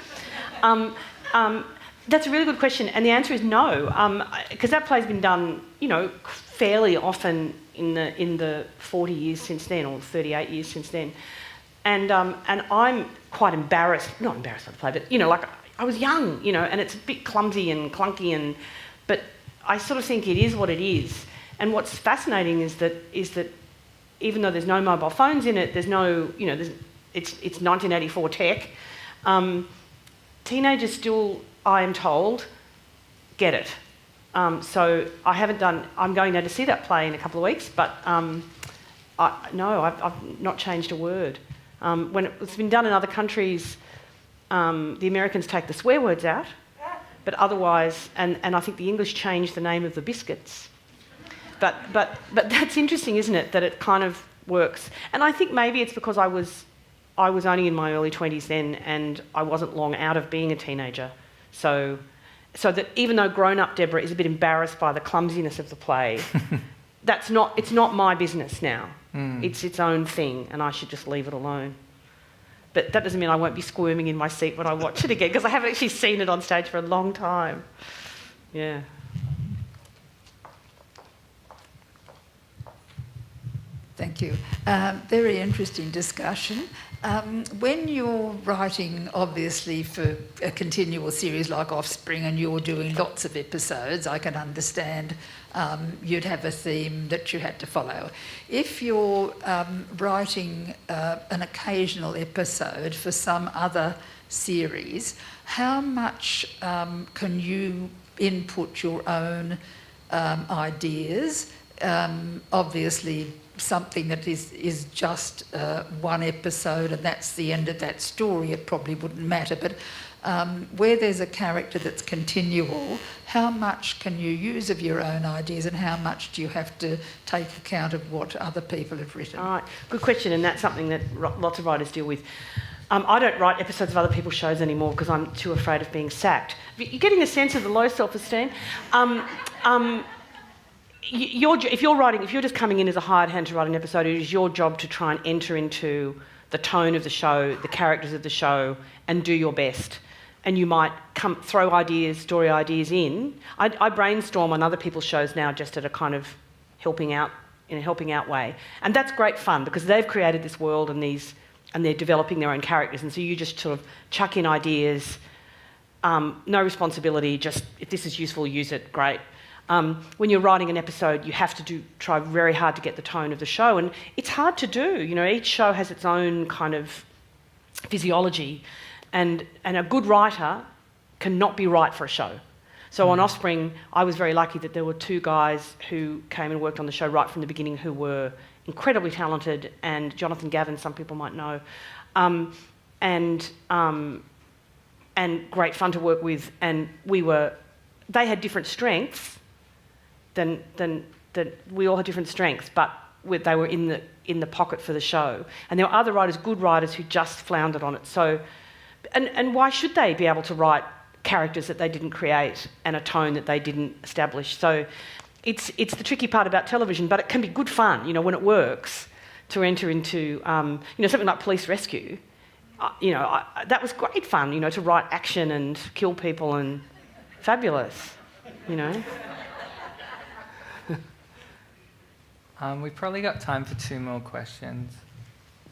That's a really good question, and the answer is no, because that play's been done, you know, fairly often in the 40 years since then, or 38 years since then, and I'm quite embarrassed, not embarrassed by the play, but, you know, like, I was young, you know, and it's a bit clumsy and clunky, but I sort of think it is what it is. And what's fascinating is that even though there's no mobile phones in it, there's no, you know, it's 1984 tech. Teenagers still, I am told, get it. So I'm going now to see that play in a couple of weeks, but I've not changed a word. When it's been done in other countries, the Americans take the swear words out, but otherwise, and I think the English changed the name of the biscuits. But that's interesting, isn't it, that it kind of works. And I think maybe it's because I was only in my early 20s then, and I wasn't long out of being a teenager. So that even though grown-up Deborah is a bit embarrassed by the clumsiness of the play, it's not my business now. It's its own thing, and I should just leave it alone. But that doesn't mean I won't be squirming in my seat when I watch it again, because I haven't actually seen it on stage for a long time. Yeah. Thank you. Very interesting discussion. When you're writing, obviously, for a continual series like Offspring and you're doing lots of episodes, I can understand you'd have a theme that you had to follow. If you're writing an occasional episode for some other series, how much can you input your own ideas? Obviously, something that is just one episode and that's the end of that story, it probably wouldn't matter. But where there's a character that's continual, how much can you use of your own ideas and how much do you have to take account of what other people have written? All right, good question, and that's something that lots of writers deal with. I don't write episodes of other people's shows anymore because I'm too afraid of being sacked. You're getting a sense of the low self-esteem. If you're just coming in as a hired hand to write an episode, it is your job to try and enter into the tone of the show, the characters of the show, and do your best. And you might throw story ideas in. I brainstorm on other people's shows now just at a kind of helping out way. And that's great fun because they've created this world and they're developing their own characters. And so you just sort of chuck in ideas, no responsibility, just if this is useful, use it, great. When you're writing an episode, you have to try very hard to get the tone of the show, and it's hard to do. You know, each show has its own kind of physiology, and a good writer cannot be right for a show. So on Offspring, I was very lucky that there were two guys who came and worked on the show right from the beginning who were incredibly talented, and Jonathan Gavin, some people might know, and great fun to work with, and they had different strengths. We all had different strengths, but they were in the pocket for the show. And there were other writers, good writers, who just floundered on it. So, and why should they be able to write characters that they didn't create and a tone that they didn't establish? So, it's the tricky part about television, but it can be good fun, you know, when it works, to enter into, something like Police Rescue. That was great fun, you know, to write action and kill people and fabulous, you know. We've probably got time for 2 more questions.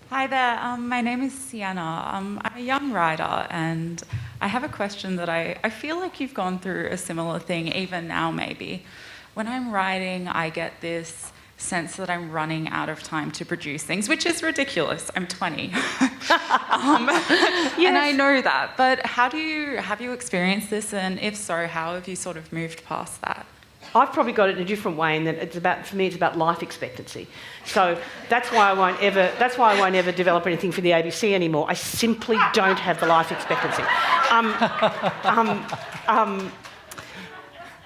Hi there, my name is Sienna. I'm a young writer and I have a question that I feel like you've gone through a similar thing, even now maybe. When I'm writing, I get this sense that I'm running out of time to produce things, which is ridiculous. I'm 20. Yes. And I know that, but have you experienced this? And if so, how have you sort of moved past that? I've probably got it in a different way, in that for me it's about life expectancy. So that's why I won't ever develop anything for the ABC anymore. I simply don't have the life expectancy. Look,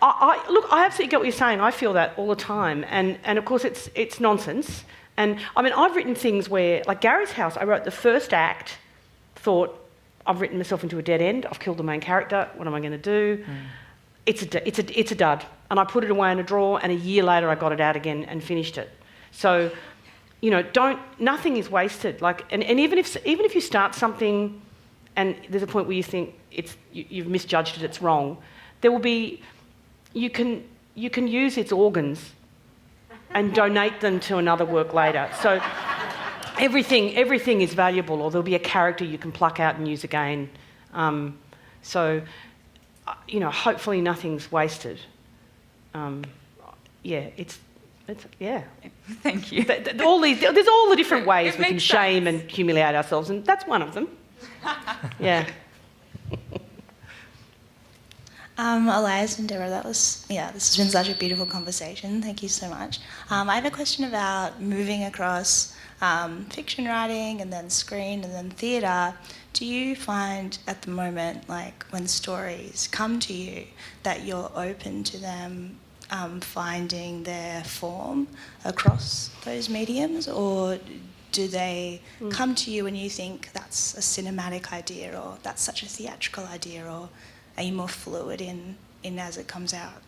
I absolutely get what you're saying. I feel that all the time, and of course it's nonsense. And I mean, I've written things where, like Gary's House, I wrote the first act, thought I've written myself into a dead end. I've killed the main character. What am I going to do? It's a dud. And I put it away in a drawer, and a year later I got it out again and finished it. So, you know, nothing is wasted. Like, and even if you start something, and there's a point where you think you've misjudged it, it's wrong, there will be, you can use its organs and donate them to another work later. So everything is valuable, or there'll be a character you can pluck out and use again. So, you know, hopefully nothing's wasted. Yeah. Thank you. There's all the different ways It we can makes shame sense. and humiliate ourselves, and that's one of them. Yeah. Elias and Deborah, this has been such a beautiful conversation. Thank you so much. I have a question about moving across fiction writing and then screen and then theatre. Do you find at the moment, like when stories come to you, that you're open to them finding their form across those mediums, or do they come to you and you think that's a cinematic idea or that's such a theatrical idea, or are you more fluid in as it comes out?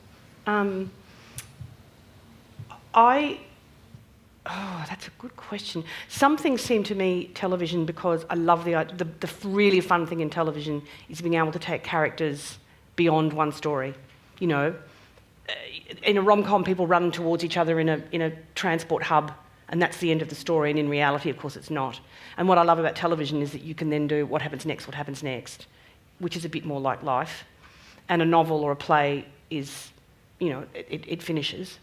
That's a good question. Some things seem to me television, because I love the really fun thing in television is being able to take characters beyond one story. You know, in a rom-com, people run towards each other in a transport hub, and that's the end of the story. And in reality, of course, it's not. And what I love about television is that you can then do what happens next, which is a bit more like life. And a novel or a play is, you know, it finishes.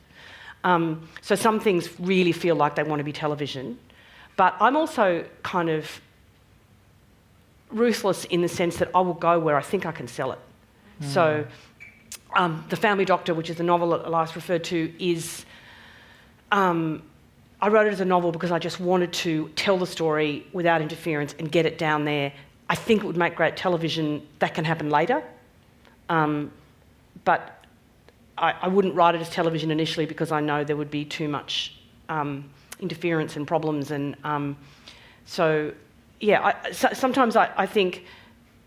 So some things really feel like they want to be television. But I'm also kind of ruthless in the sense that I will go where I think I can sell it. So The Family Doctor, which is the novel that Elias referred to, is... I wrote it as a novel because I just wanted to tell the story without interference and get it down there. I think it would make great television. That can happen later. But I wouldn't write it as television initially because I know there would be too much interference and problems. And sometimes I think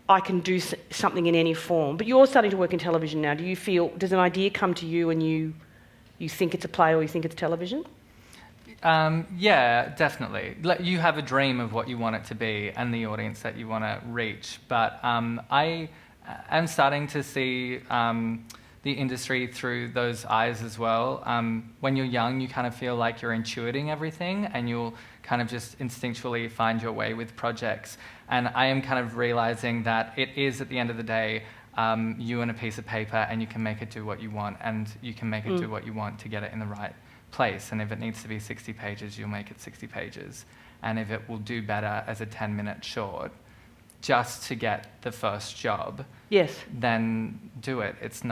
I can do something in any form. But you're starting to work in television now. Does an idea come to you and you think it's a play or you think it's television? Yeah, definitely. You have a dream of what you want it to be and the audience that you want to reach. But I am starting to see the industry through those eyes as well. When you're young, you kind of feel like you're intuiting everything and you'll kind of just instinctually find your way with projects. And I am kind of realizing that it is, at the end of the day, you and a piece of paper, and you can make it do what you want, and you can make it do what you want to get it in the right place. And if it needs to be 60 pages, you'll make it 60 pages. And if it will do better as a 10-minute short, just to get the first job, Yes. then do it. It's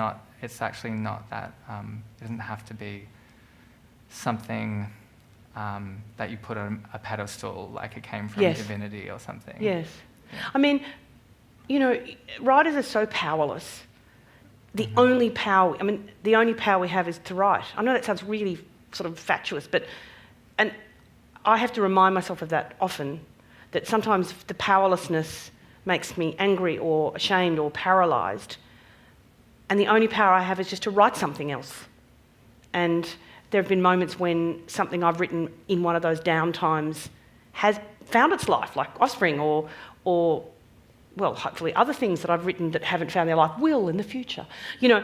actually not that, it doesn't have to be something that you put on a pedestal like it came from Yes. Divinity or something. Yes. Yeah. I mean, you know, writers are so powerless. The only power we have is to write. I know that sounds really sort of fatuous, and I have to remind myself of that often, that sometimes the powerlessness makes me angry or ashamed or paralysed, and the only power I have is just to write something else. And there have been moments when something I've written in one of those down times has found its life, like Offspring, or well, hopefully other things that I've written that haven't found their life will in the future. You know,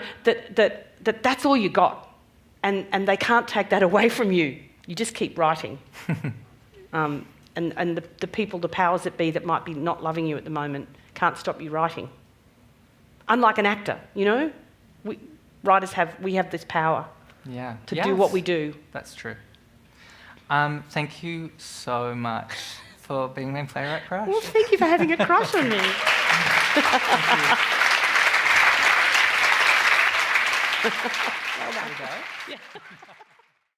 that's all you got. And they can't take that away from you. You just keep writing. And the people, the powers that be that might be not loving you at the moment can't stop you writing. Unlike an actor, you know? Writers have this power to do what we do. That's true. Thank you so much for being my playwright crush. Well, thank you for having a crush on me. There we go. Yeah.